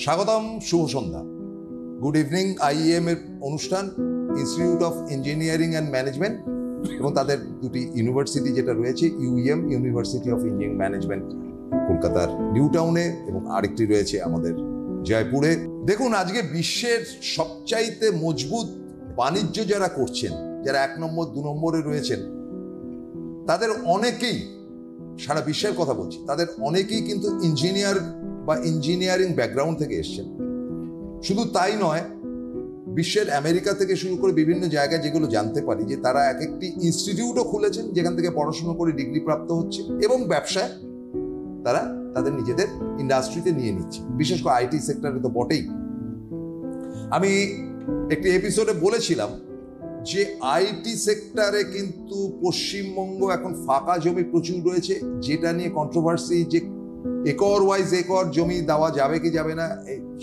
স্বাগতম, শুভ সন্ধ্যা। Good evening. আইএম এর অনুষ্ঠান, institute of engineering and management এবং তাদের দুটি ইউনিভার্সিটি যেটা রয়েছে, UEM university of engineering management কলকাতার নিউ টাউনে এবং আরেকটি রয়েছে আমাদের জয়পুরে। দেখুন, আজকে বিশ্বের সবচাইতে মজবুত বাণিজ্য যারা করছেন, যারা 1 নম্বর 2 নম্বরে রয়েছেন, তাদের অনেকেই, সারা বিশ্বের কথা বলছি, তাদের অনেকেই কিন্তু ইঞ্জিনিয়ার বা ইঞ্জিনিয়ারিং ব্যাকগ্রাউন্ড থেকে এসছেন। শুধু তাই নয়, বিশ্বের আমেরিকা থেকে শুরু করে বিভিন্ন জায়গায় যেগুলো জানতে পারি যে তারা এক একটি ইনস্টিটিউটও খুলেছেন যেখান থেকে পড়াশোনা করে ডিগ্রি প্রাপ্ত হচ্ছে এবং ব্যবসায় তারা তাদের নিজেদের ইন্ডাস্ট্রিতে নিয়ে নিচ্ছে, বিশেষ করে আইটি সেক্টরে তো বটেই। আমি একটি এপিসোডে বলেছিলাম যে আইটি সেক্টরে কিন্তু পশ্চিমবঙ্গ এখন ফাঁকা জমি প্রচুর রয়েছে, যেটা নিয়ে কন্ট্রোভার্সি যে একর ওয়াইজ একর জমি দেওয়া যাবে কি যাবে না,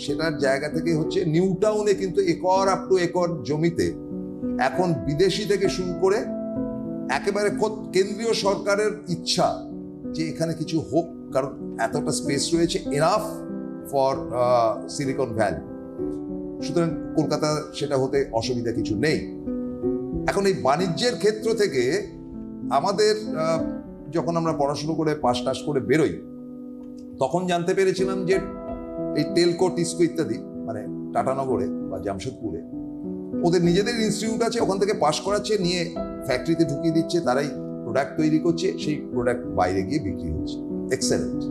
সেটার জায়গা থেকে হচ্ছে নিউ টাউনে কিন্তু একর আপ টু একর জমিতে এখন বিদেশি থেকে শুরু করে একেবারে কেন্দ্রীয় সরকারের ইচ্ছা যে এখানে কিছু হোক, কারণ এতটা স্পেস রয়েছে, এনাফ ফর সিলিকন ভ্যালি। সুতরাং কলকাতা সেটা হতে অসুবিধা কিছু নেই। এখন এই বাণিজ্যের ক্ষেত্র থেকে আমাদের যখন আমরা পড়াশুনো করে পাস টাস করে বেরোই, তখন জানতে পেরেছিলাম যে এই টেলকো, টিসকো ইত্যাদি, মানে টাটানগরে বা জামশেদপুরে ওদের নিজেদের ইনস্টিটিউট আছে, ওখান থেকে পাস করাচ্ছে, নিয়ে ফ্যাক্টরিতে ঢুকিয়ে দিচ্ছে, তারাই প্রোডাক্ট তৈরি করছে, সেই প্রোডাক্ট বাইরে গিয়ে বিক্রি হচ্ছে। এক্সেলেন্ট।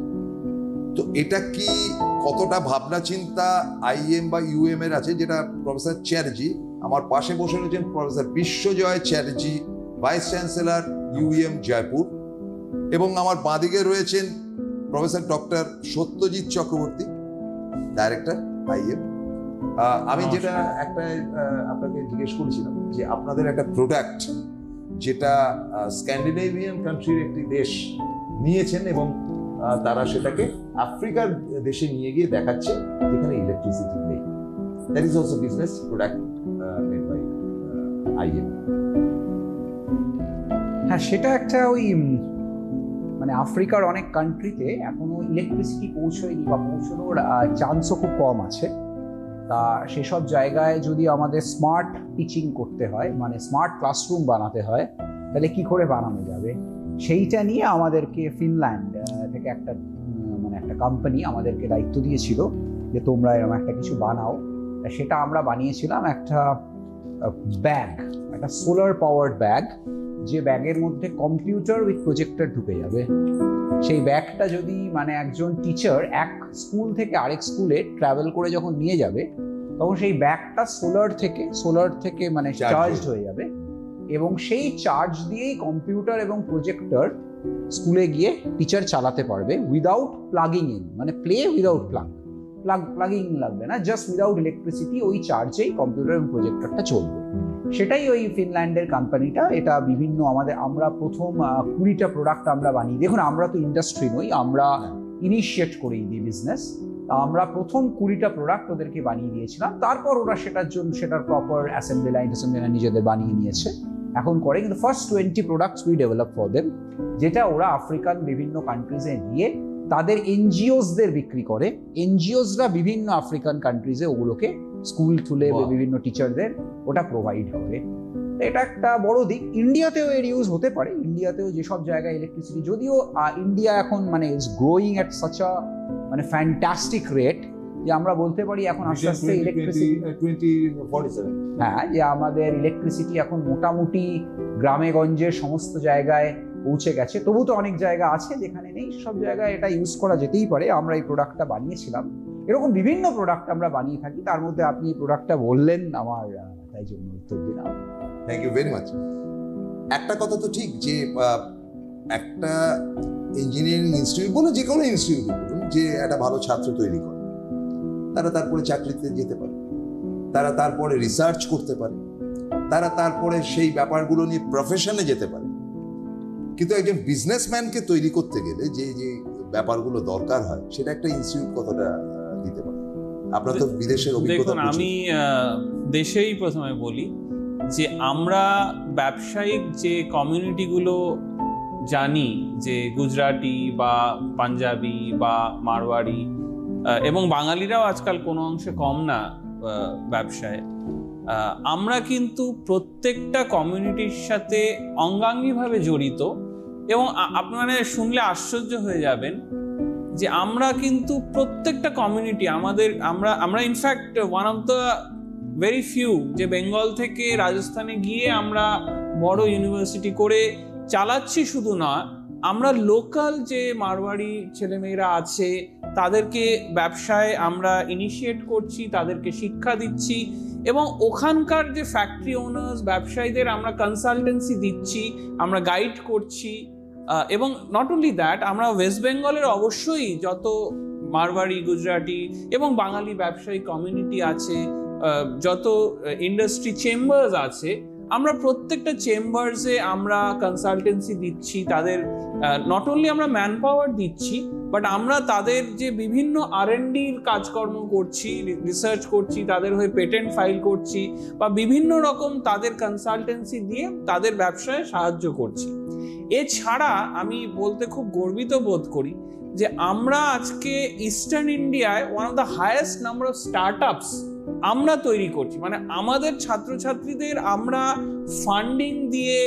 তো এটা কি কতটা ভাবনা চিন্তা আইএম বা ইউএম এর আছে, যেটা প্রফেসর চ্যাটার্জি আমার পাশে বসে রয়েছেন, professor Biswajoy Chatterjee, vice chancellor UEM Jaipur, এবং আমার বাঁদিকে রয়েছেন professor doctor Satyajit Chakraborty, director IEM. আমি যেটা একটা আপনাকে জিজ্ঞেস করেছিলাম যে আপনাদের একটা প্রোডাক্ট যেটা স্ক্যান্ডিনেভিয়ান কান্ট্রির একটি দেশ নিয়েছেন এবং তারা সেটাকে আফ্রিকার দেশে নিয়ে গিয়ে দেখাচ্ছে যেখানে ইলেকট্রিসিটি নেই। That is also business product made by IM. হ্যাঁ, সেটা একটা ওই মানে আফ্রিকার অনেক কান্ট্রিতে এখনো ইলেকট্রিসিটি পৌঁছয়নি বা পৌঁছানোর চান্সও খুব কম আছে। তা সেসব জায়গায় যদি আমাদের স্মার্ট টিচিং করতে হয়, মানে স্মার্ট ক্লাসরুম বানাতে হয়, তাহলে কি করে বানানো যাবে সেইটা নিয়ে আমাদেরকে ফিনল্যান্ড থেকে একটা কোম্পানি আমাদেরকে দায়িত্ব দিয়েছিল যে তোমরা এরকম একটা কিছু বানাও। সেটা আমরা বানিয়েছিলাম একটা ব্যাগ, একটা সোলার পাওয়ার্ড ব্যাগ, যে ব্যাগের মধ্যে কম্পিউটার উইথ প্রজেক্টর ঢুকে যাবে। সেই ব্যাগটা যদি মানে একজন টিচার এক স্কুল থেকে আরেক স্কুলে ট্রাভেল করে যখন নিয়ে যাবে, তখন সেই ব্যাগটা সোলার থেকে মানে চার্জড হয়ে যাবে এবং সেই চার্জ দিয়েই কম্পিউটার এবং প্রজেক্টর স্কুলে গিয়ে টিচার চালাতে পারবে উইদাউট প্লাগিং ইন, মানে প্লে উইদাউট প্লাগিং লাগবে না, জাস্ট উইদাউট ইলেকট্রিসিটি ওই চার্জেই কম্পিউটার এবং প্রজেক্টরটা চলবে। সেটাই ওই ফিনল্যান্ডের কোম্পানিটা। এটা বিভিন্ন আমরা প্রথম 20টা প্রোডাক্ট আমরা বানিয়ে, দেখুন আমরা তো ইন্ডাস্ট্রি নই, আমরা ইনিশিয়েট করেই দিই বিজনেস। আমরা প্রথম 20টা প্রোডাক্ট ওদেরকে বানিয়ে দিয়েছিলাম, তারপর ওরা সেটার প্রপার অ্যাসেম্বলি লাইন নিজেদের বানিয়ে নিয়েছে, এখন করে। কিন্তু first 20 products we develop for them, যেটা ওরা আফ্রিকান বিভিন্ন কান্ট্রিজে গিয়ে তাদের এনজিওসদের বিক্রি করে। এনজিওসরা বিভিন্ন আফ্রিকান কান্ট্রিজে ওগুলোকে স্কুল তুলে বিভিন্ন টিচারদের ওটা প্রোভাইড করে। এটা একটা বড় দিক। ইন্ডিয়াতেও এর ইউজ হতে পারে। ইন্ডিয়াতেও যেসব জায়গায় ইলেকট্রিসিটি, যদিও ইন্ডিয়া এখন মানে is growing at such a মানে ফ্যান্টাস্টিক রেট যে আমরা বলতে পারি এখন আস্তে আস্তে ইলেকট্রিসিটি 2047, হ্যাঁ, যে আমাদের ইলেকট্রিসিটি এখন মোটামুটি গ্রামে গঞ্জে সমস্ত জায়গায় পৌঁছে গেছে। তবু তো অনেক জায়গা আছে যেখানে নেই, সব জায়গায় এটা ইউজ করা যেতেই পারে। আমরা এই প্রোডাক্টটা বানিয়েছিলাম, এরকম বিভিন্ন প্রোডাক্ট আমরা বানিয়ে থাকি। তার মধ্যে আপনি এই প্রোডাক্টটা বললেন, আমার তাই জন্য উত্তর দিলাম। Thank you very much. একটা কথা তো ঠিক যে একটা ইঞ্জিনিয়ারিং ইনস্টিটিউট বলুন, যে কোনো ইনস্টিটিউট বলুন, যে একটা ভালো ছাত্র তৈরি করে, তারা তারপরে চাকরিতে যেতে পারে, তারা তারপরে রিসার্চ করতে পারে, তারা তারপরে সেই ব্যাপারগুলো নিয়ে প্রফেশনে যেতে পারে। কিন্তু একজন বিজনেসম্যানকে তৈরি করতে গেলে যে যে ব্যাপারগুলো দরকার হয়, সেটা একটা ইনস্টিটিউট কতটা দিতে পারে? আপনার তো বিদেশের অভিজ্ঞতা। দেখুন, আমি দেশেই প্রথমে বলি যে আমরা ব্যবসায়িক যে কমিউনিটিগুলো জানি, যে গুজরাটি বা পাঞ্জাবি বা মারওয়াড়ি এবং বাঙালিরাও আজকাল কোনো অংশে কম না ব্যবসায়, আমরা কিন্তু প্রত্যেকটা কমিউনিটির সাথে অঙ্গাঙ্গিভাবে জড়িত। এবং আপনারা শুনলে আশ্চর্য হয়ে যাবেন যে আমরা কিন্তু প্রত্যেকটা কমিউনিটি আমরা in fact one of the very few যে বেঙ্গল থেকে রাজস্থানে গিয়ে আমরা বড় ইউনিভার্সিটি করে চালাচ্ছি শুধু না, আমরা লোকাল যে মারওয়াড়ি ছেলেমেয়েরা আছে তাদেরকে ব্যবসায় আমরা ইনিশিয়েট করছি, তাদেরকে শিক্ষা দিচ্ছি এবং ওখানকার যে ফ্যাক্টরি ওনার্স ব্যবসায়ীদের আমরা কনসালটেন্সি দিচ্ছি, আমরা গাইড করছি। এবং নট অনলি দ্যাট, আমরা ওয়েস্ট বেঙ্গলের অবশ্যই যত মারওয়াড়ি, গুজরাটি এবং বাঙালি ব্যবসায়ী কমিউনিটি আছে, যত ইন্ডাস্ট্রি চেম্বার্স আছে, আমরা প্রত্যেকটা চেম্বার্সে আমরা কনসালটেন্সি দিচ্ছি। তাদের নট অনলি আমরা ম্যান পাওয়ার দিচ্ছি, বাট আমরা তাদের যে বিভিন্ন R&Dর কাজকর্ম করছি, রিসার্চ করছি, তাদের হয়ে পেটেন্ট ফাইল করছি বা বিভিন্ন রকম তাদের কনসালটেন্সি দিয়ে তাদের ব্যবসায় সাহায্য করছি। এছাড়া আমি বলতে খুব গর্বিত বোধ করি যে আমরা আজকে ইস্টার্ন ইন্ডিয়ায় one of the highest number of startups আমরা তৈরি করছি। মানে আমাদের ছাত্রছাত্রীদের আমরা ফান্ডিং দিয়ে,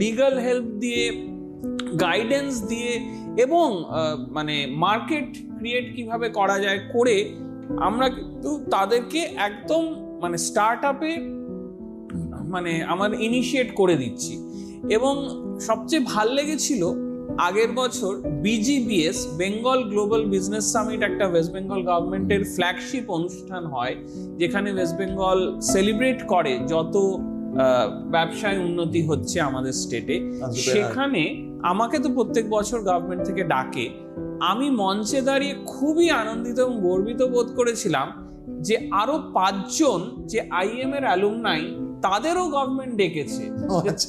লিগাল হেল্প দিয়ে, গাইডেন্স দিয়ে এবং মানে মার্কেট ক্রিয়েট কিভাবে করা যায় করে আমরা কিন্তু তাদেরকে একদম মানে স্টার্টআপে মানে আমার ইনিশিয়েট করে দিচ্ছি। এবং সবচেয়ে ভাল লেগেছিল আগের বছর BGBS Bengal global business summit, একটা ওয়েস্ট বেঙ্গল গভর্নমেন্টের ফ্ল্যাগশিপ অনুষ্ঠান হয় যেখানে ওয়েস্ট বেঙ্গল সেলিব্রেট করে যত ব্যবসায় উন্নতি হচ্ছে আমাদের স্টেটে। সেখানে আমাকে তো প্রত্যেক বছর গভর্নমেন্ট থেকে ডাকে। আমি মঞ্চে দাঁড়িয়ে খুবই আনন্দিত এবং গর্বিত বোধ করেছিলাম যে আরো 5 জন যে IIM এর অ্যালুমনাই তাদেরও গভর্নমেন্ট ডেকেছে,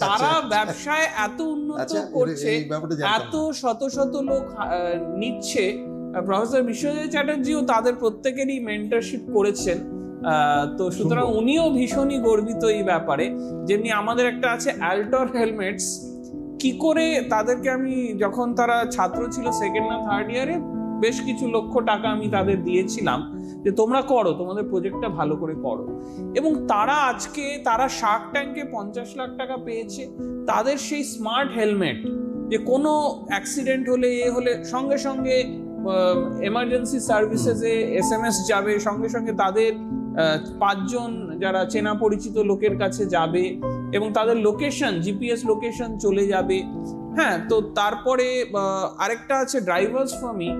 তারা ব্যবসায় এত উন্নত করছে, এত শত শত লোক নিচ্ছে। প্রফেসর বিশ্বজিৎ চ্যাটার্জিও তাদের প্রত্যেকেরই মেন্টরশিপ করেছেন। তো সুতরাং উনিও ভীষণই গর্বিত এই ব্যাপারে। যেমনি আমাদের একটা আছে অ্যাল্টর হেলমেটস, কি করে তাদেরকে আমি যখন তারা ছাত্র ছিল সেকেন্ড না থার্ড ইয়ারে বেশ কিছু লক্ষ টাকা আমি তাদের দিয়েছিলাম যে তোমরা করো, তোমাদের প্রজেক্টটা ভালো করে করো। এবং তারা আজকে তারা শার্ক ট্যাঙ্কে 50 লাখ টাকা পেয়েছে। তাদের সেই স্মার্ট হেলমেট যে কোনো অ্যাক্সিডেন্ট হলে হলে সঙ্গে সঙ্গে এমার্জেন্সি সার্ভিসেসে SMS যাবে, সঙ্গে সঙ্গে তাদের 5 জন যারা চেনা পরিচিত লোকের কাছে যাবে এবং তাদের লোকেশন, GPS লোকেশন চলে যাবে। হ্যাঁ, তো তারপরে আরেকটা আছে ড্রাইভার্স ফর মি।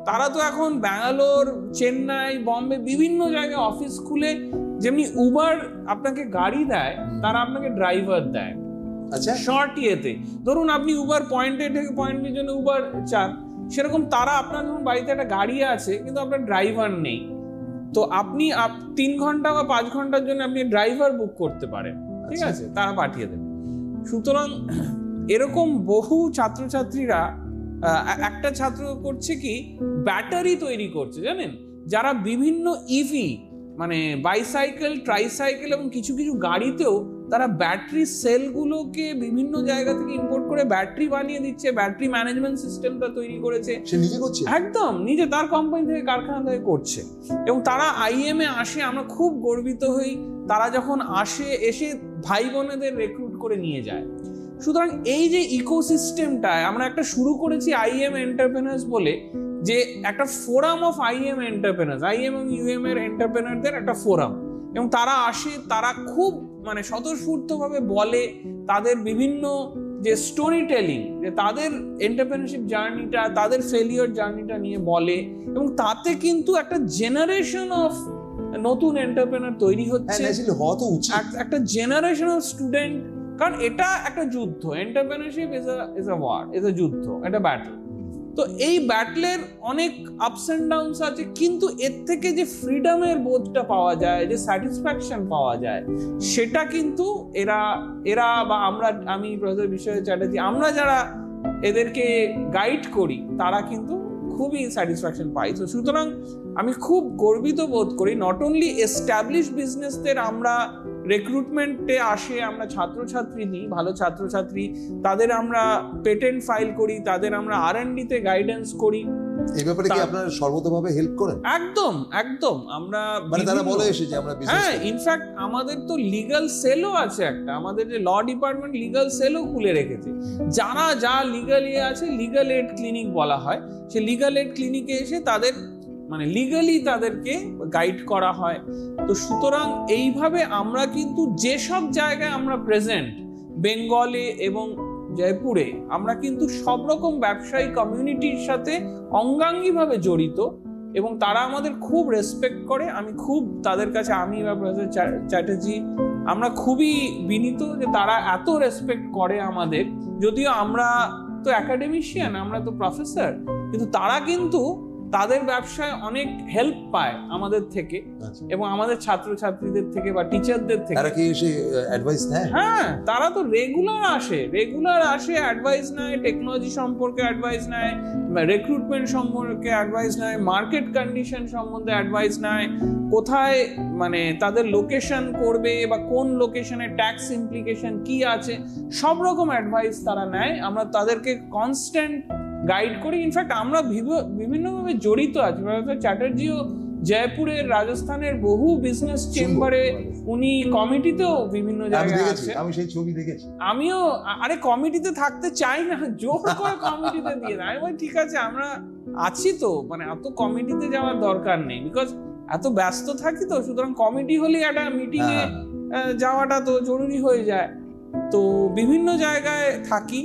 তারা তো এখন ব্যাঙ্গালোর, চেন্নাই, বম্বে বিভিন্ন জায়গায় অফিস খুলে যেমনি উবার আপনাকে গাড়ি দেয়, তারা আপনাকে ড্রাইভার দেয়। আচ্ছা, শর্ট ইয়েতে ধরুন আপনি উবার পয়েন্ট A থেকে পয়েন্ট B জন্য উবার চান, সেরকম তারা আপনার ধরুন বাড়িতে একটা গাড়ি আছে কিন্তু আপনার ড্রাইভার নেই, তো আপনি 3 ঘন্টা বা 5 ঘন্টার জন্য আপনি ড্রাইভার বুক করতে পারেন, ঠিক আছে, তারা পাঠিয়ে দেবে। সুতরাং এরকম বহু ছাত্রছাত্রীরা, একটা ছাত্র করছে কি ব্যাটারি তৈরি করছে জানেন, যারা বিভিন্ন ইভি মানে বাইসাইকেল, ট্রাইসাইকেল এবং কিছু কিছু গাড়িতেও তারা ব্যাটারি সেলগুলোকে বিভিন্ন জায়গা থেকে ইম্পোর্ট করে ব্যাটারি বানিয়ে দিচ্ছে, ব্যাটারি ম্যানেজমেন্ট সিস্টেমটা তৈরি করেছে, সে নিজে করছে, একদম নিজে তার কোম্পানি থেকে, কারখানা থেকে করছে। এবং তারা IIM এ আসে, আমরা খুব গর্বিত হই। তারা যখন আসে, এসে ভাই বোনেদের রিক্রুট করে নিয়ে যায়। সুতরাং এই যে ইকোসিস্টেমটায় আমরা একটা শুরু করেছি IIM এন্টারপ্রেনার্স বলে, যে একটা forum of IIM entrepreneurs, IIM এবং UM এর এন্টারপ্রেনারদের একটা ফোরাম। এবং তারা আসে, তারা খুব মানে স্বতঃস্ফূর্তভাবে বলে তাদের বিভিন্ন যে স্টোরি টেলিং, যে তাদের এন্টারপ্রেনারশিপ জার্নিটা, তাদের ফেলিওর জার্নিটা নিয়ে বলে। এবং তাতে কিন্তু একটা জেনারেশন অফ নতুন এন্টারপ্রেনার তৈরি হচ্ছে, একটা জেনারেশন অফ স্টুডেন্ট। কারণ এটা একটা যুদ্ধ, entrepreneurship is a war, is a যুদ্ধ, এটা ব্যাটল। তো এই ব্যাটলের অনেক আপস এন্ড ডাউনস আছে, কিন্তু এর থেকে যে ফ্রিডমের বোধটা পাওয়া যায়, যে স্যাটিসফ্যাকশন পাওয়া যায়, সেটা কিন্তু এরা বা আমি প্রফেসর বিশ্বজিৎ চ্যাটার্জি, আমরা যারা এদেরকে গাইড করি, তারা কিন্তু খুবই স্যাটিসফ্যাকশন পাই। তো সুতরাং আমি খুব গর্বিত বোধ করি, নট অনলি এস্টাবলিশ বিজনেসদের আমরা রিক্রুটমেন্টে আসে, আমরা ছাত্রছাত্রী দিই, ভালো ছাত্রছাত্রী, তাদের আমরা পেটেন্ট ফাইল করি, তাদের আমরা R&D তে গাইডেন্স করি, এই ব্যাপারে কি তা- আপনারা সর্বতভাবে হেল্প করেন? একদম একদম। আমরা মানে তারা বিভিন্ন- বলে এসে যে আমরা বিজনেস হ্যাঁ, ইনফ্যাক্ট আমাদের তো লিগ্যাল সেলও আছে একটা, আমাদের যে ল ডিপার্টমেন্ট লিগ্যাল সেলও খুলে রেখেছে। যারা যা লিগ্যাল আছে, লিগ্যাল এড ক্লিনিক বলা হয়, সে লিগ্যাল এড ক্লিনিকে এসে তাদের মানে লিগ্যালি তাদেরকে গাইড করা হয়। তো সুতরাং এইভাবে আমরা কিন্তু যেসব জায়গায় আমরা প্রেজেন্ট, বেঙ্গলে এবং জয়পুরে, আমরা কিন্তু সব রকম ব্যবসায়ী কমিউনিটির সাথে অঙ্গাঙ্গিভাবে জড়িত এবং তারা আমাদের খুব রেসপেক্ট করে। আমি খুব তাদের কাছে, আমি বা প্রফেসর চ্যাটার্জি, আমরা খুবই বিনীত যে তারা এত রেসপেক্ট করে আমাদের। যদিও আমরা তো একাডেমিশিয়ান, আমরা তো প্রফেসর, কিন্তু তারা কিন্তু তাদের ব্যবসায় অনেক হেল্প পায় আমাদের থেকে এবং আমাদের ছাত্রছাত্রীদের থেকে বা টিচারদের থেকে। তারা কি এসে অ্যাডভাইস নেয়? হ্যাঁ, তারা তো রেগুলার আসে, অ্যাডভাইস নেয়, টেকনোলজি সম্পর্কে অ্যাডভাইস নেয়, রিক্রুটমেন্ট সম্পর্কে অ্যাডভাইস নেয়, মার্কেট কন্ডিশন সম্বন্ধে অ্যাডভাইস নেয়, কোথায় মানে তাদের লোকেশন করবে বা কোন লোকেশনে ট্যাক্স ইমপ্লিকেশন কি আছে, সব রকম অ্যাডভাইস তারা নেয়। আমরা তাদেরকে কনস্ট্যান্ট গাইড করি। ইনফ্যাক্ট আমরা বিভিন্নভাবে জড়িত আছি। প্রফেসর চ্যাটার্জিও জয়পুরের, রাজস্থানের বহু বিজনেস চেম্বারে উনি কমিটিতেও বিভিন্ন জায়গায় আছে। আমি সেই ছবি দেখেছি। আমিও আরে কমিটিতে থাকতে চাই না, জোর করে কমিটিতে দিয়ে না। আমি বলি ঠিক আছে, আমরা আছি তো, মানে এত কমিটিতে যাওয়ার দরকার নেই, বিকজ এত ব্যস্ত থাকি তো। সুতরাং কমিটি হলে একটা মিটিং এ যাওয়াটা তো জরুরি হয়ে যায়। তো বিভিন্ন জায়গায় থাকি,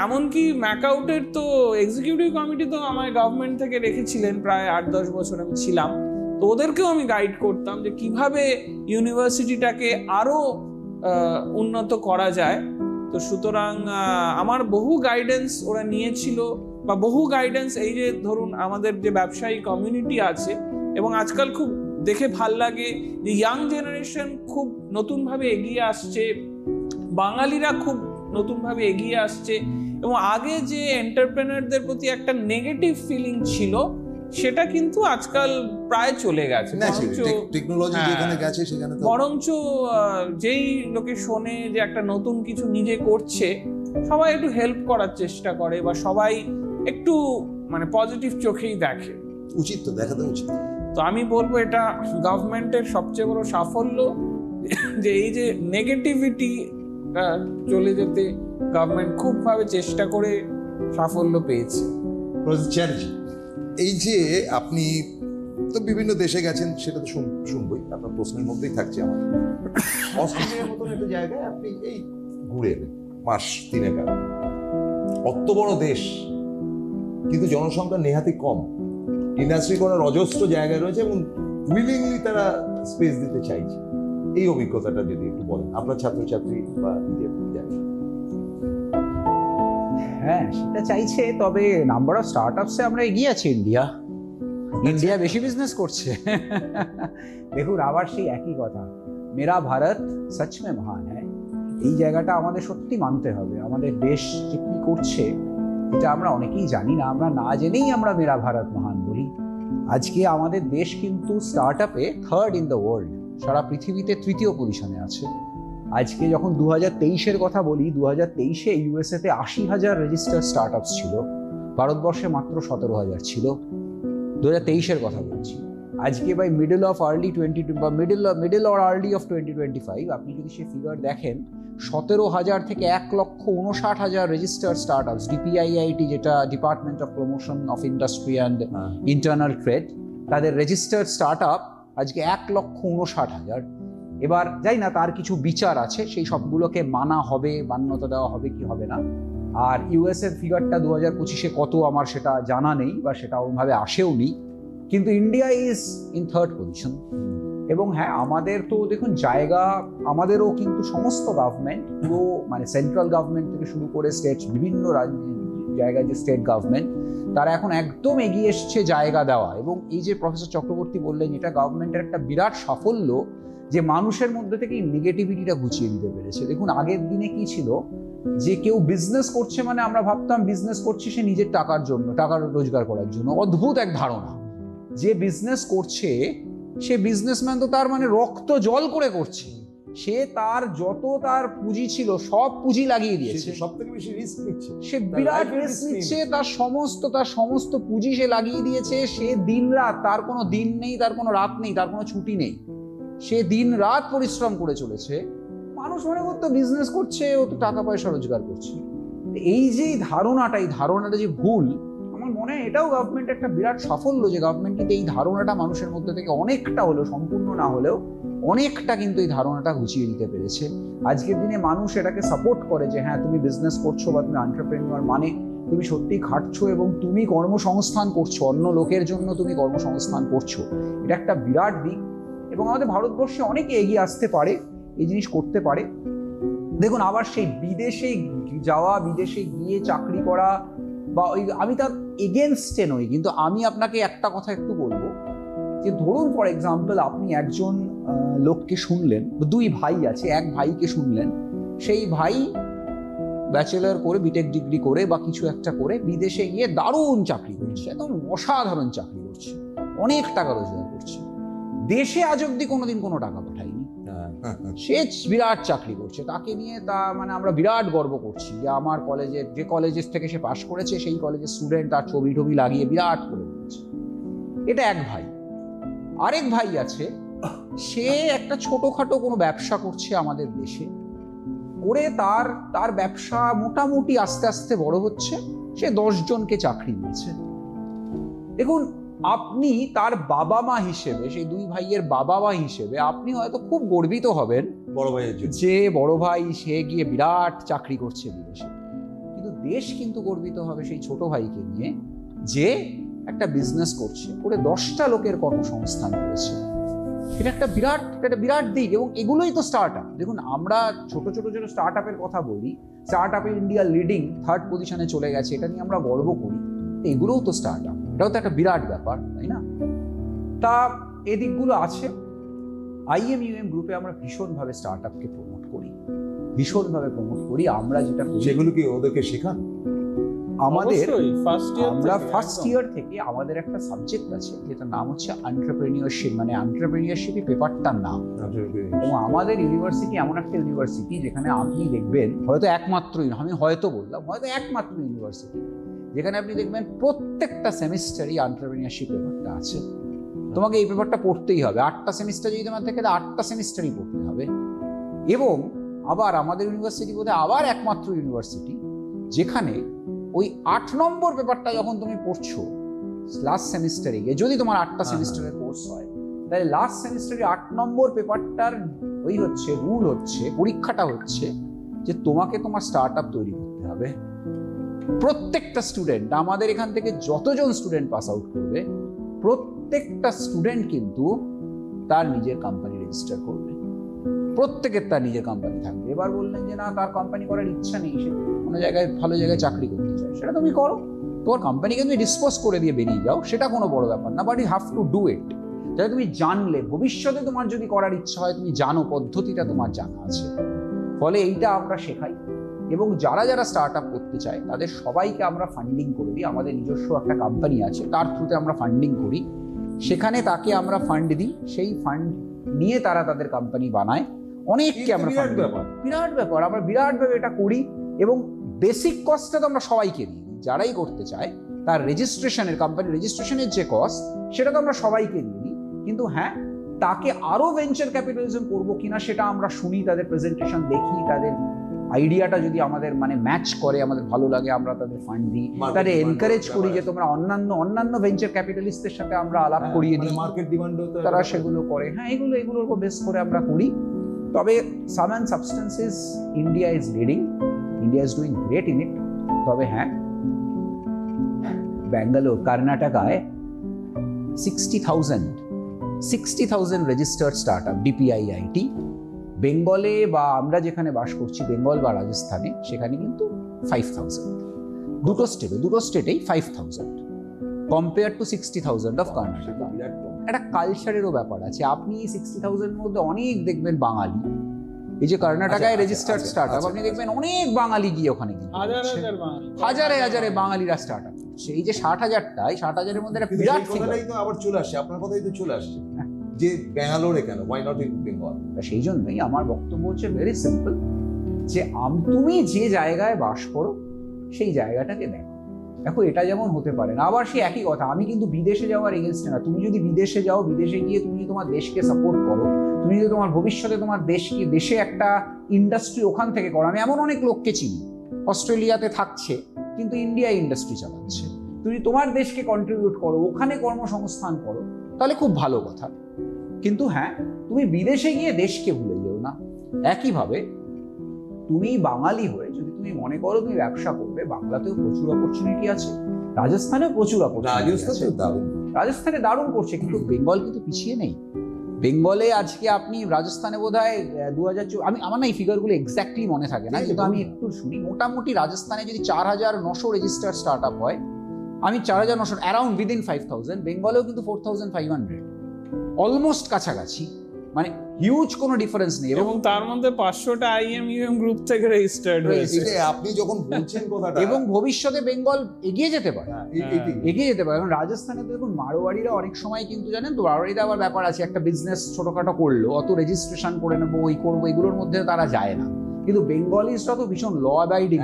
এমনকি ম্যাকআউটের তো এক্সিকিউটিভ কমিটি তো আমায় গভর্নমেন্ট থেকে রেখেছিলেন, প্রায় 8-10 বছর আমি ছিলাম। তো ওদেরকেও আমি গাইড করতাম যে কিভাবে ইউনিভার্সিটিটাকে আরো উন্নত করা যায়। তো সুতরাং আমার বহু গাইডেন্স ওরা নিয়েছিল, বা বহু গাইডেন্স এই যে ধরুন আমাদের যে ব্যবসায়ী কমিউনিটি আছে, এবং আজকাল খুব দেখে ভাল লাগে যে ইয়াং জেনারেশন খুব নতুনভাবে এগিয়ে আসছে, বাঙালিরা খুব নতুনভাবে এগিয়ে আসছে, এবং আগে যে এন্টারপ্রেনারদের প্রতি একটা নেগেটিভ ফিলিং ছিল সেটা কিন্তু আজকাল প্রায় চলে গেছে। টেকনোলজি যেখানে গেছে সেখানে তো বরঞ্চ যেই লোকে শোনে যে একটা নতুন কিছু নিজে করছে, সবাই একটু হেল্প করার চেষ্টা করে, বা সবাই একটু মানে পজিটিভ চোখেই দেখে। উচিত, তো দেখাতে উচিত। তো আমি বলবো এটা গভর্নমেন্টের সবচেয়ে বড় সাফল্য যে এই যে নেগেটিভিটি চলে যেতে গভর্নমেন্ট খুবভাবে চেষ্টা করে সাফল্য পেয়েছে। এই যে আপনি তো বিভিন্ন দেশে গেছেন, সেটা তো শুনবই, আপনার প্রশ্নের মধ্যেই থাকছে আমার। অস্ট্রেলিয়ার মতন একটা জায়গায় আপনি এই ঘুরে এলেন মাস 3 আগে, অত বড় দেশ কিন্তু জনসংখ্যা নেহাতি কম, ইন্ডাস্ট্রি করার অজস্র জায়গায় রয়েছে এবং উইলিংলি তারা স্পেস দিতে চাইছে। এই অভিজ্ঞতাটা যদি একটু বলেন আপনার ছাত্রছাত্রী বা নিজের জায়গা। হ্যাঁ, সেটা চাইছে, তবে নাম্বার অফ স্টার্টআপসে আমরা এগিয়ে আছি। ইন্ডিয়া বেশি বিজনেস করছে। দেখুন, আবার সেই একই কথা, মেরা ভারত সচ মে মহান হ্যায়। এই জায়গাটা আমাদের সত্যি মানতে হবে। আমাদের দেশ যে কি করছে এটা আমরা অনেকেই জানি না, আমরা না জেনেই আমরা মেরা ভারত মহান বলি। আজকে আমাদের দেশ কিন্তু স্টার্টআপে 3rd ইন দ্য ওয়ার্ল্ড, সারা পৃথিবীতে 3য় পজিশনে আছে। আজকে যখন 2023-এর কথা বলি, 2023-এ ইউএসএতে 80,000 রেজিস্টার্ড স্টার্টআপস ছিল, ভারতবর্ষে মাত্র 17,000 ছিল। 2023-এর কথা বলছি। আজকে বাই মিডল অফ আর্লি 2025 আপনি যদি সে ফিগার দেখেন, 17,000 থেকে 1,59,000 রেজিস্টার্ড স্টার্টআপস, ডিপিআইআইটি যেটা department of promotion of industry and internal trade, তাদের রেজিস্টার্ড স্টার্টআপ আজকে 1,59,000। এবার যাই না, তার কিছু বিচার আছে, সেই সবগুলোকে মানা হবে, মান্যতা দেওয়া হবে কি হবে না। আর ইউএসএর ফিগারটা 2025-এ কত আমার সেটা জানা নেই, বা সেটা ওভাবে আসেও নি, কিন্তু India is in 3rd position. এবং হ্যাঁ, আমাদের তো দেখুন জায়গা, আমাদেরও কিন্তু সমস্ত গভর্নমেন্ট, পুরো মানে সেন্ট্রাল গভর্নমেন্ট থেকে শুরু করে স্টেট, বিভিন্ন জায়গায় যে স্টেট গভর্নমেন্ট, তারা এখন একদম এগিয়ে এসছে জায়গা দেওয়া। এবং এই যে প্রফেসর চক্রবর্তী বললেন, এটা গভর্নমেন্টের একটা বিরাট সাফল্য যে মানুষের মধ্যে থেকে নেগেটিভিটিটা গুছিয়ে দিতে পেরেছে। দেখুন, আগের দিনে কি ছিল যে কেউ বিজনেস করছে মানে আমরা ভাবতাম বিজনেস করছে সে নিজের টাকার জন্য, টাকার রোজগার করার জন্য। অদ্ভুত এক ধারণা, যে বিজনেস করছে সে বিজনেসম্যান তো তার মানে রক্ত জল করে করছে, সে তার যত তার পুঁজি ছিল সব পুঁজি লাগিয়ে দিয়েছে, সব থেকে বেশি রিস্ক নিচ্ছে, সে বিরাট রিস্ক নিচ্ছে, তার সমস্ত পুঁজি সে লাগিয়ে দিয়েছে। সে দিন রাত, তার কোনো দিন নেই, তার কোনো রাত নেই, তার কোনো ছুটি নেই, সে দিন রাত পরিশ্রম করে চলেছে। মানুষ মনে করতো বিজনেস করছে, ও তো টাকা পয়সা রোজগার করছে। এই যে ধারণাটা যে ভুল, আমার মনে হয় এটাও গভর্নমেন্ট একটা বিরাট সাফল্য যে গভর্নমেন্ট কিন্তু এই ধারণাটা মানুষের মধ্যে থেকে অনেকটা হলেও, সম্পূর্ণ না হলেও অনেকটা কিন্তু এই ধারণাটা ঘুচিয়ে দিতে পেরেছে। আজকের দিনে মানুষ এটাকে সাপোর্ট করে যে হ্যাঁ, তুমি বিজনেস করছো বা তুমি এন্টারপ্রেনিউর মানে তুমি সত্যি খাটছো এবং তুমি কর্মসংস্থান করছো, অন্য লোকের জন্য তুমি কর্মসংস্থান করছো। এটা একটা বিরাট দিক এবং আমাদের ভারতবর্ষে অনেকে এগিয়ে আসতে পারে, এই জিনিস করতে পারে। দেখুন, আবার সেই বিদেশে যাওয়া, বিদেশে গিয়ে চাকরি করা বা ওই, আমি তার এগেনস্টে নই, কিন্তু আমি আপনাকে একটা কথা একটু বলবো যে ধরুন ফর এক্সাম্পল আপনি একজন লোককে শুনলেন, দুই ভাই আছে, এক ভাইকে শুনলেন, সেই ভাই ব্যাচেলর করে বিটেক ডিগ্রি করে বা কিছু একটা করে বিদেশে গিয়ে দারুণ চাকরি করছে, একদম অসাধারণ চাকরি করছে, অনেক টাকা রোজগার করছে, দেশে আজ অব্দি কোনোদিন কোনো টাকা পাঠায়নি, সে বিরাট চাকরি করছে, তাকে নিয়ে মানে আমরা বিরাট গর্ব করছি যে আমার কলেজের, যে কলেজের থেকে সে পাশ করেছে সেই কলেজের স্টুডেন্ট, তার ছবি টবি লাগিয়ে বিরাট করে দিচ্ছে। এটা এক ভাই। আরেক ভাই আছে, সে একটা ছোটখাটো কোনো ব্যবসা করছে আমাদের দেশে, করে তার ব্যবসা মোটামুটি আস্তে আস্তে বড় হচ্ছে, সে 10 জনকে চাকরি দিয়েছে। দেখুন, আপনি তার বাবা মা হিসেবে, সেই দুই ভাইয়ের বাবা মা হিসেবে আপনি হয়তো খুব গর্বিত হবেন বড় ভাইয়ের জন্য যে বড় ভাই সে গিয়ে বিরাট চাকরি করছে বিদেশে, কিন্তু দেশ কিন্তু গর্বিত হবে সেই ছোট ভাইকে নিয়ে যে একটা বিজনেস করছে, করে 10টা লোকের কর্মসংস্থান করেছে। এটা একটা বিরাট দিক এবং এগুলোই তো স্টার্ট আপ। দেখুন, আমরা ছোট ছোট স্টার্ট আপের কথা বলি, স্টার্ট আপে ইন্ডিয়া লিডিং 3rd পজিশনে চলে গেছে, এটা নিয়ে আমরা গর্ব করি, এগুলোও তো স্টার্ট আপ, এটাও তো একটা বিরাট ব্যাপার, তাই না? তা এদিকগুলো আছে। IMUM গ্রুপে আমরা ভীষণভাবে স্টার্ট আপকে প্রমোট করি, আমরা যেটা করি সেগুলো কি ওদেরকে শেখান? আমাদের আমরা ফার্স্ট ইয়ার থেকে আমাদের একটা সাবজেক্ট আছে যেটার নাম হচ্ছে এন্টারপ্রেনিউরশিপ, মানে এন্টারপ্রেনিউরশিপই পেপারটার নাম। এবং আমাদের ইউনিভার্সিটি এমন একটা ইউনিভার্সিটি যেখানে আপনি দেখবেন, হয়তো একমাত্র ইউনিভার্সিটি যেখানে আপনি দেখবেন প্রত্যেকটা সেমিস্টারই এন্টারপ্রেনিউরশিপ পেপারটা আছে। তোমাকে এই পেপারটা পড়তেই হবে, 8টা সেমিস্টার যদি তোমার থেকে 8টা সেমিস্টারই পড়তে হবে। এবং আবার আমাদের ইউনিভার্সিটি বোধহয় আবার একমাত্র ইউনিভার্সিটি যেখানে ওই 8 নম্বর পেপারটা যখন তুমি পড়ছো লাস্ট সেমিস্টারে গিয়ে, যদি তোমার 8টা সেমিস্টারের কোর্স হয়, তাহলে লাস্ট সেমিস্টারে 8 নম্বর পেপারটার ওই হচ্ছে রুল, হচ্ছে পরীক্ষাটা হচ্ছে যে তোমাকে তোমার স্টার্ট আপ তৈরি করতে হবে। প্রত্যেকটা স্টুডেন্ট, আমাদের এখান থেকে যতজন স্টুডেন্ট পাস আউট করবে, প্রত্যেকটা স্টুডেন্ট কিন্তু তার নিজের কোম্পানি রেজিস্টার করবে, প্রত্যেকের তার নিজের কোম্পানি থাকবে। এবার বললেন যে না, তার কোম্পানি করার ইচ্ছা নেই, সে কোনো জায়গায় ভালো জায়গায় চাকরি করতে চায়, সেটা তুমি করো, তোমার কোম্পানিকে তুমি ডিসপোজ করে দিয়ে বেরিয়ে যাও, সেটা কোনো বড় ব্যাপার না, but you have to do it. যাতে তুমি জানলে ভবিষ্যতে তোমার যদি করার ইচ্ছা হয়, তুমি জানো, পদ্ধতিটা তোমার জানা আছে। ফলে এইটা আমরা শেখাই এবং যারা যারা স্টার্ট আপ করতে চায় তাদের সবাইকে আমরা ফান্ডিং করে দিই। আমাদের নিজস্ব একটা কোম্পানি আছে, তার থ্রুতে আমরা ফান্ডিং করি, সেখানে তাকে আমরা ফান্ড দিই, সেই ফান্ড নিয়ে তারা তাদের কোম্পানি বানায়। অনেককে আমরা বিরাট ব্যাপার, আমরা বিরাটভাবে এটা করি এবং বেসিক কস্টটা তো আমরা সবাইকে দিই, যারাই করতে চায় তার রেজিস্ট্রেশনের, কোম্পানি রেজিস্ট্রেশনের যে কস্ট, সেটা তো আমরা সবাইকে দিয়ে দিই। কিন্তু হ্যাঁ, তাকে আরো ভেঞ্চার ক্যাপিটালিজম করবো কিনা সেটা আমরা শুনি, তাদের প্রেজেন্টেশন দেখি, তাদের আইডিয়াটা যদি আমাদের মানে ম্যাচ করে, আমাদের ভালো লাগে, আমরা তাদের ফান্ড দিই, তাদের এনকারেজ করি যে তোমরা অন্যান্য ভেঞ্চার ক্যাপিটালিস্টদের সাথে আমরা আলাপ করিয়ে দিই, মার্কেট ডিমান্ড, তারা সেগুলো করে। হ্যাঁ, এগুলোর উপর বেস করে আমরা করি। তবে some and substances India is leading, India is doing great in it. তবে হ্যাঁ, ব্যাঙ্গালোর, কর্ণাটকায় 60,000 রেজিস্টার্ড স্টার্ট আপ, DPIIT। বেঙ্গলে বা আমরা যেখানে বাস করছি, বেঙ্গল বা রাজস্থানে, সেখানে কিন্তু 5,000। দুটো স্টেটেই 5,000 কম্পেয়ার টু 60,000 অফ কর্ণাটকা। একটা কালচারেরও ব্যাপার আছে। আপনি 60,000 মধ্যে অনেক দেখবেন বাঙালি, এই যে কর্ণাটকায় রেজিস্টার্ড স্টার্ট আপ, আপনি দেখবেন অনেক বাঙালি গিয়ে ওখানে হাজারে বাঙালিরা স্টার্ট আপ করছে। এই যে 60,000টা, এই 60,000-এর মধ্যে একটা বিরাট ফিগার আবার চলে আসছে, আপনার কথাই তো চলে আসছে যে ব্যাঙ্গালোরে কেন, ওয়াই নট ইন বেঙ্গল? সেই জন্যই আমার বক্তব্য হচ্ছে ভেরি সিম্পল, যে তুমি যে জায়গায় বাস করো সেই জায়গাটাকে দেখো। এটা যেমন হতে পারে না, আবার সেই একই কথা, আমি কিন্তু বিদেশে যাওয়ার এগেনস্টে না। তুমি যদি বিদেশে যাও, বিদেশে গিয়ে তুমি তোমার দেশকে সাপোর্ট করো, তুমি যদি তোমার ভবিষ্যতে তোমার দেশে একটা ইন্ডাস্ট্রি ওখান থেকে করো। আমি এমন অনেক লোককে চিনি অস্ট্রেলিয়াতে থাকছে কিন্তু ইন্ডিয়ায় ইন্ডাস্ট্রি চালাচ্ছে। তুমি তোমার দেশকে কন্ট্রিবিউট করো, ওখানে কর্মসংস্থান করো, তাহলে খুব ভালো কথা। কিন্তু হ্যাঁ, তুমি বিদেশে গিয়ে দেশকে ভুলে যেও না। একইভাবে তুমি বাঙালি হয়ে যদি তুমি মনে করো তুমি ব্যবসা করবে, বাংলাতেও প্রচুর অপরচুনিটি আছে, রাজস্থানেও প্রচুর অপরচুনিটি আছে। রাজস্থানে দারুণ করছে, কিন্তু বেঙ্গল কিন্তু পিছিয়ে নেই। বেঙ্গলে আজকে আপনি রাজস্থানে বোধহয় 2000, আমার না এই ফিগারগুলো এক্স্যাক্টলি মনে থাকে না, কিন্তু আমি একটু শুনি, মোটামুটি রাজস্থানে যদি 4900 রেজিস্টার্ড স্টার্ট আপ হয়, আমি 4900 অ্যারাউন্ড উইদিন 5000, বেঙ্গলেও কিন্তু 4500, অলমোস্ট কাছাকাছি, মানে হিউজ কোনো ডিফারেন্স নেই। এবং তার মধ্যে 500টা IIM গ্রুপ থেকে রেজিস্টার্ড হয়েছে। আপনি যখন বলছেন কথাটা, এবং ভবিষ্যতে বেঙ্গল এগিয়ে যেতে পারে, এগিয়ে যেতে পারে। এখন রাজস্থানে তো দেখুন মারোয়াড়িরা অনেক সময় কিন্তু জানেন তো, মারোয়াড়িতে আবার ব্যাপার আছে, একটা বিজনেস ছোটখাটো করলো, অত রেজিস্ট্রেশন করে নেবো, ওই করবো, এগুলোর মধ্যে তারা যায় না। কিন্তু বেঙ্গলিজরা তো ভীষণ ল অ্যাবাইডিং,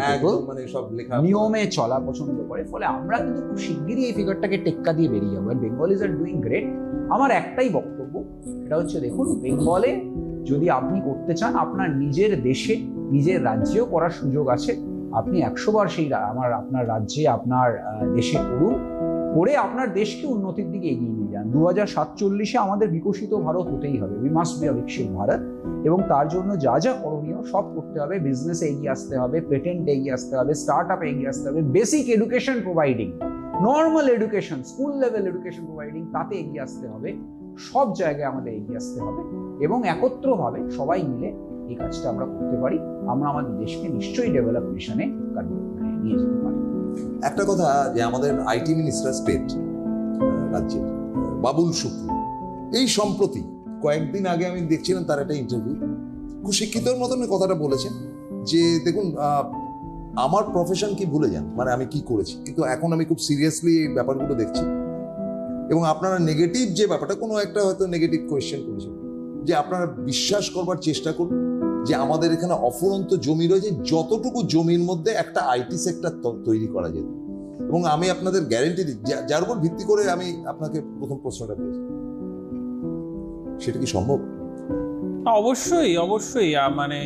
মানে সব লেখা নিয়মে চলা পছন্দ করে। ফলে আমরা কিন্তু খুব শিগগিরই এই ফিগারটাকে টেক্কা দিয়ে বেরিয়ে যাবো। Bengalis are doing great. আমার একটাই বক্তব্য, এটা হচ্ছে দেখুন, বেঙ্গলে যদি আপনি করতে চান, আপনার নিজের দেশে নিজের রাজ্যেও করার সুযোগ আছে। আপনি 100 বার সেই আপনার রাজ্যে আপনার দেশে করুন, করে আপনার দেশকে উন্নতির দিকে এগিয়ে নিয়ে যান। 2047-এ আমাদের বিকশিত ভারত হতেই হবে, উই মাস্ট বি আ বিকশিত ভারত। এবং তার জন্য যা যা করণীয় সব করতে হবে। বিজনেসে এগিয়ে আসতে হবে, পেটেন্টে এগিয়ে আসতে হবে, স্টার্ট আপে এগিয়ে আসতে হবে, basic education providing, normal education, school level education providing, তাতে এগিয়ে আসতে হবে। সব জায়গায় আমাদের এগিয়ে আসতে হবে এবং একত্রভাবে সবাই মিলে এই কাজটা আমরা করতে পারি। আমরা আমাদের দেশকে নিশ্চয়ই ডেভেলপ মিশনে নিয়ে যেতে পারি। একটা কথা, যে আমাদের আইটি মিনিস্টার স্টেট রাজ্যের বাবুল সুপ্রিয়, এই সম্প্রতি কয়েকদিন আগে আমি দেখছিলাম তার একটা ইন্টারভিউ, খুব শিক্ষিতর মতন কথাটা বলেছেন যে দেখুন, আমার প্রফেশন কি ভুলে যান, মানে আমি কি করেছি, কিন্তু এখন আমি খুব সিরিয়াসলি এই ব্যাপারগুলো দেখছি। এবং আপনারা নেগেটিভ যে ব্যাপারটা, কোনো একটা হয়তো নেগেটিভ কোয়েশ্চেন করেছেন, যে আপনারা বিশ্বাস করবার চেষ্টা করুন যে আমাদের এখানে অফুরন্ত জমি রয়েছে, যতটুকু জমির মধ্যে একটা আইটি সেক্টর তৈরি করা যেত। এবং আমি আপনাদের গ্যারেন্টি দিই, যার উপর ভিত্তি করে আমি আপনাকে প্রথম প্রশ্নটা করেছি, সেটা কি সম্ভব? অবশ্যই অবশ্যই। মানে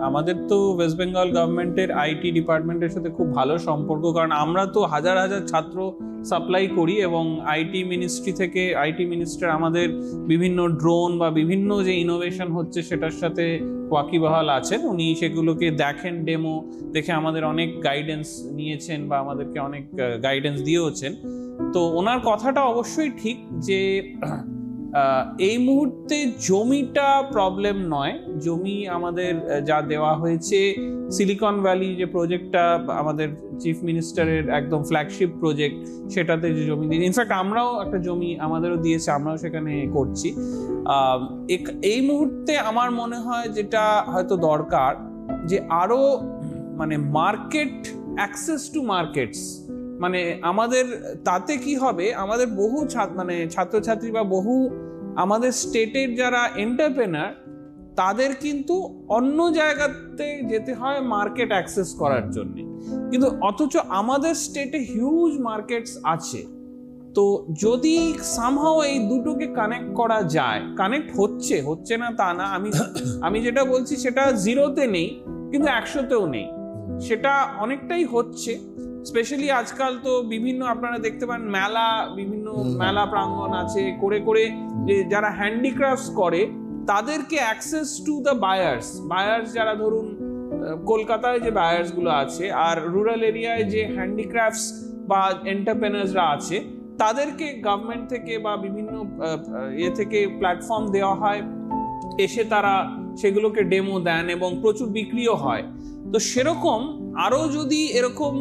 আমাদের তো ওয়েস্ট বেঙ্গল গভর্নমেন্টের আইটি ডিপার্টমেন্টের সাথে খুব ভালো সম্পর্ক, কারণ আমরা তো হাজার হাজার ছাত্র সাপ্লাই করি এবং আইটি মিনিস্ট্রি থেকে, আইটি মিনিস্টার আমাদের বিভিন্ন ড্রোন বা বিভিন্ন যে ইনোভেশন হচ্ছে সেটার সাথে ওয়াকিবহাল আছেন। উনি সেগুলোকে দেখেন, ডেমো দেখে আমাদের অনেক গাইডেন্স নিয়েছেন বা আমাদেরকে অনেক গাইডেন্স দিয়েওছেন। তো ওনার কথাটা অবশ্যই ঠিক যে এই মুহূর্তে জমিটা প্রবলেম নয়। জমি আমাদের যা দেওয়া হয়েছে, সিলিকন ভ্যালি যে প্রজেক্টটা আমাদের চিফ মিনিস্টারের একদম ফ্ল্যাগশিপ প্রজেক্ট, সেটাতে যে জমি দিয়ে, ইনফ্যাক্ট আমরাও একটা জমি আমাদেরও দিয়েছে, আমরাও সেখানে করছি। এই মুহূর্তে আমার মনে হয় যেটা হয়তো দরকার, যে আরো মানে মার্কেট অ্যাক্সেস টু মার্কেটস, মানে আমাদের তাতে কি হবে, আমাদের বহু ছাত্রছাত্রী বা বহু আমাদের স্টেটের যারা এন্টারপ্রেনার, তাদের কিন্তু অন্য জায়গাতে যেতে হয় মার্কেট অ্যাক্সেস করার জন্য, কিন্তু অথচ আমাদের স্টেটে হিউজ মার্কেটস আছে। তো যদি সামহাও এই দুটোকে কানেক্ট করা যায়, কানেক্ট হচ্ছে না তা না, আমি যেটা বলছি সেটা 0-তে নেই কিন্তু 100-তেও নেই, সেটা অনেকটাই হচ্ছে। স্পেশালি আজকাল তো বিভিন্ন, আপনারা দেখতে পান বিভিন্ন মেলা প্রাঙ্গণ আছে, করে যে যারা হ্যান্ডিক্রাফটস করে তাদেরকে অ্যাক্সেস টু দ্য বায়ার্স যারা ধরুন কলকাতায় যে বায়ার্স গুলো আছে, আর রুরাল এরিয়ায় যে হ্যান্ডিক্রাফটস বা এন্টারপ্রেনার্সরা আছে, তাদেরকে গভর্নমেন্ট থেকে বা বিভিন্ন থেকে প্ল্যাটফর্ম দেওয়া হয়, এসে তারা সেগুলোকে ডেমো দেন এবং প্রচুর বিক্রিও হয়। তো সেরকম আরো যদি এরকম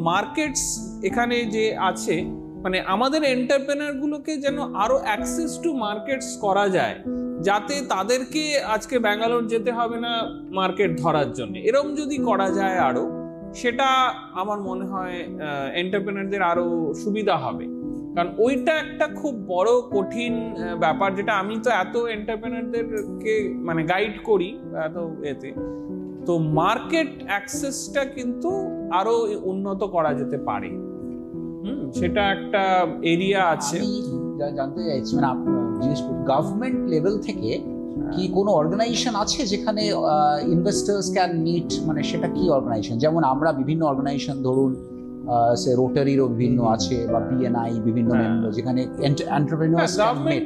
মার্কেটস এখানে যে আছে, মানে আমাদের এন্টারপ্রেনার গুলোকে যেন আরো অ্যাক্সেস টু মার্কেটস করা যায়, যাতে তাদেরকে আজকে ব্যাঙ্গালোর যেতে হবে না মার্কেট ধরার জন্য। এরকম যদি করা যায় আরো, সেটা আমার মনে হয় এন্টারপ্রেনারদের আরো সুবিধা হবে। কারণ ওইটা একটা খুব বড় কঠিন ব্যাপার, যেটা আমি তো এত এন্টারপ্রেনারদেরকে মানে গাইড করি এত এতে, তো মার্কেট অ্যাক্সেসটা কিন্তু আরো উন্নত করা যেতে পারে। সেটা একটা এরিয়া আছে। জানতে চাইছি মানে জিজ্ঞেস করি, গভর্নমেন্ট লেভেল থেকে কি কোনো অর্গানাইজেশন আছে যেখানে ইনভেস্টার্স ক্যান মিট, মানে সেটা কি অর্গানাইজেশন? যেমন আমরা বিভিন্ন অর্গানাইজেশন ধরুন সে রোটারিরও বিভিন্ন আছে বা বিএনআই বিভিন্ন মেম্বার, যেখানে এন্টারপ্রেনার্স ক্যান মিট।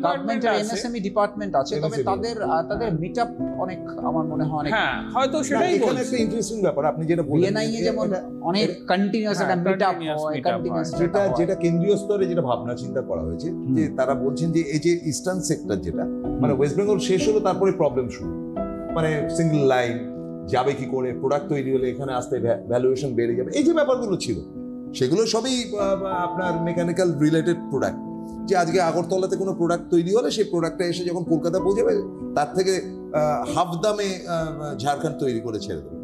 গভর্নমেন্টের এমএসএমই ডিপার্টমেন্ট আছে, তবে তাদের মিটআপ অনেক আমার মনে হয় অনেক, হ্যাঁ হয়তো সেটাই এখানে একটা ইন্টারেস্টিং ব্যাপার আপনি যেটা বললেন, বিএনআই এ যেমন অনেক কন্টিনিউয়াস একটা মিটআপ হয়, কন্টিনিউয়াস যেটা কেন্দ্রীয় স্তরে যেটা ভাবনা চিন্তা করা হয়েছে, যে তারা বলছেন যে এই যে ইস্টার্ন সেক্টর যেটা মানে ওয়েস্ট বেঙ্গল শেষ হলো, তারপরে প্রবলেম শুরু, মানে সিঙ্গেল লাইন যাবে কি করে, প্রোডাক্ট তৈরি হলে এখানে আসতে ভ্যালুয়েশন বেড়ে যাবে, এই যে ব্যাপারগুলো ছিল সেগুলো সবই আপনার মেকানিক্যাল রিলেটেড প্রোডাক্ট। যে আজকে আগরতলাতে কোনো প্রোডাক্ট তৈরি হলে সেই প্রোডাক্টটা এসে যখন কলকাতা পৌঁছাবে তার থেকে হাফ দামে ঝাড়খণ্ড তৈরি করে ছেড়ে দেবে,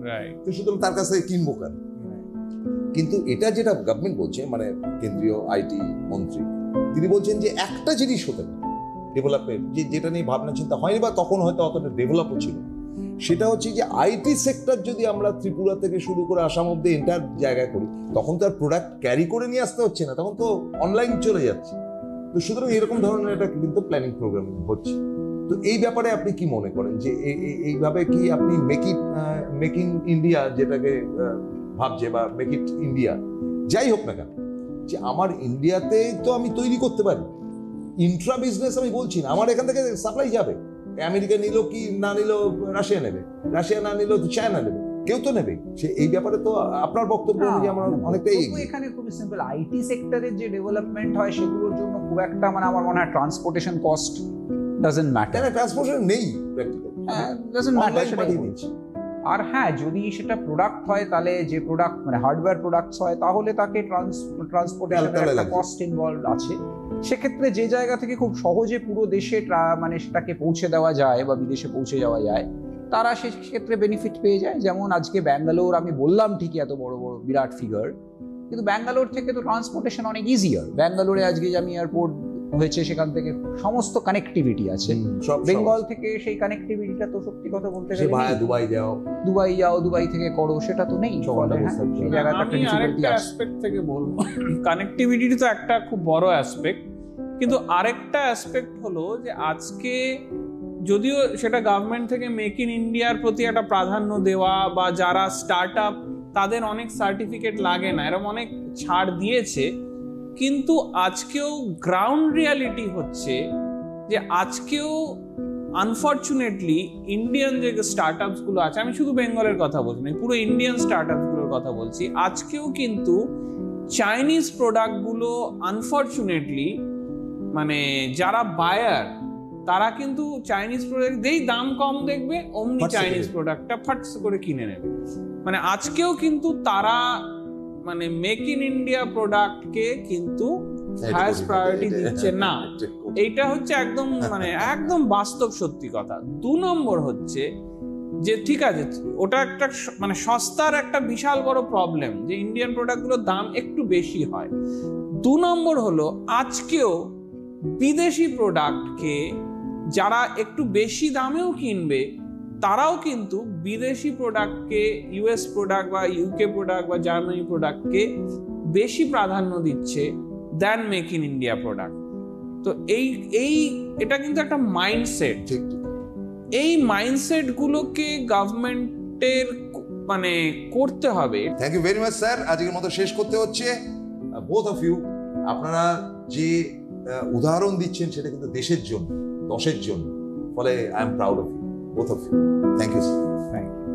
তো সুতরাং তার কাছ থেকে কিনবো কেন? কিন্তু এটা যেটা গভর্নমেন্ট বলছে, মানে কেন্দ্রীয় আইটি মন্ত্রী তিনি বলছেন যে একটা জিনিস হতে পারে ডেভেলপমেন্ট, যেটা নিয়ে ভাবনা চিন্তা হয়নি বা তখন হয়তো অতটা ডেভেলপও ছিল, সেটা হচ্ছে যে আইটি সেক্টর যদি আমরা ত্রিপুরা থেকে শুরু করে আসাম অব্দি এন্টার জায়গায় করি, তখন তো আর প্রোডাক্ট ক্যারি করে নিয়ে আসতে হচ্ছে না, তখন তো অনলাইন চলে যাচ্ছে। তো সুতরাং এরকম ধরনের একটা কিন্তু প্ল্যানিং প্রোগ্রাম হচ্ছে। তো এই ব্যাপারে আপনি কি মনে করেন যে এইভাবে কি আপনি মেক ইন ইন্ডিয়া যেটাকে ভাবছে, বা মেক ইট ইন্ডিয়া যাই হোক না কেন, যে আমার ইন্ডিয়াতে তো আমি তৈরি করতে পারি, ইন্ট্রা বিজনেস আমি বলছি না, আমার এখান থেকে সাপ্লাই যাবে, আমেরিকা নিল কি না নিল রাশিয়া নেবে, রাশিয়া না নিল চায়না নেবে, কেউ তো নেবে। সে এই ব্যাপারে তো আপনার বক্তব্য অনুযায়ী আমরা অনেকটাই এগিয়ে। এখানে খুবই সিম্পল, আইটি সেক্টরের যে ডেভেলপমেন্ট হয় সেগুলোর জন্য খুব একটা মানে আমার মনে হয় transportation cost doesn't matter, transportation নেই প্র্যাকটিক্যালি, ডাজন্ট ম্যাটার। আর হ্যাঁ, যদি সেটা প্রোডাক্ট হয় তাহলে যে প্রোডাক্ট মানে হার্ডওয়্যার প্রোডাক্টস হয় তাহলে তাকে ট্রান্সপোর্টেশনের একটা কস্ট ইনভলভড আছে। সেক্ষেত্রে যে জায়গা থেকে খুব সহজে পুরো দেশে মানে সেটাকে পৌঁছে দেওয়া যায় বা বিদেশে পৌঁছে যাওয়া যায়, তারা সেক্ষেত্রে বেনিফিট পেয়ে যায়। যেমন আজকে ব্যাঙ্গালোর, আমি বললাম ঠিকই এত বড় বড় বিরাট ফিগার, কিন্তু ব্যাঙ্গালোর থেকে তো ট্রান্সপোর্টেশন অনেক ইজিয়ার। ব্যাঙ্গালোরে আজকে আমি এয়ারপোর্ট হয়েছে, সেখান থেকে সমস্ত কানেক্টিভিটি আছে। বেঙ্গল থেকে সেই কানেক্টিভিটিটা তো সত্যি কথা বলতে গেলে দুবাই যাও, দুবাই থেকে করো, সেটা তো নেই। আমি আরেকটা অ্যাসপেক্ট থেকে বলবো, কানেক্টিভিটি তো একটা খুব বড় অ্যাসপেক্ট, কিন্তু আরেকটা অ্যাসপেক্ট হলো যে আজকে যদিও সেটা গভর্নমেন্ট থেকে মেক ইন ইন্ডিয়ার প্রতি একটা প্রাধান্য দেওয়া, বা যারা স্টার্ট আপ তাদের অনেক সার্টিফিকেট লাগে না, এরকম অনেক ছাড় দিয়েছে, কিন্তু আজকেও গ্রাউন্ড রিয়ালিটি হচ্ছে যে আজকেও আনফর্চুনেটলি ইন্ডিয়ান যে স্টার্ট আপসগুলো আছে, আমি শুধু বেঙ্গলের কথা বলছি না, পুরো ইন্ডিয়ান স্টার্ট আপসগুলোর কথা বলছি, আজকেও কিন্তু চাইনিজ প্রোডাক্টগুলো আনফর্চুনেটলি মানে যারা বায়ার তারা কিন্তু চাইনিজ প্রোডাক্ট যেই দাম কম দেখবে অমনি চাইনিজ প্রোডাক্টটা ফাটস করে কিনে নেবে। মানে আজকেও কিন্তু তারা মানে মেক ইন ইন্ডিয়া প্রোডাক্টকে কিন্তু হাইয়েস্ট প্রায়োরিটি দিচ্ছে না। এইটা হচ্ছে একদম মানে একদম বাস্তব সত্যি কথা। 2 নম্বর হচ্ছে যে ঠিক আছে, ওটা একটা মানে সস্তার একটা বিশাল বড় প্রবলেম যে ইন্ডিয়ান প্রোডাক্টগুলোর দাম একটু বেশি হয়। 2 নম্বর হলো আজকেও বিদেশি প্রোডাক্টকে যারা একটু বেশি দামেও কিনবে, তারাও কিন্তু বিদেশি প্রোডাক্টকে, ইউএস প্রোডাক্ট বা ইউকে প্রোডাক্ট বা জার্মানি প্রোডাক্টকে বেশি প্রাধান্য দিচ্ছে than make in India product. তো এটা কিন্তু একটা মাইন্ডসেট। এই মাইন্ডসেট গুলোকে গভর্নমেন্টের মানে করতে হবে। Thank you very much sir, আজকের মতো শেষ করতে হচ্ছে। বোথ অফ ইউ, আপনারা যে উদাহরণ দিচ্ছেন সেটা কিন্তু দেশের জন্য, দশের জন্য, ফলে I am proud of you, both of you. Thank you sir. Thank you.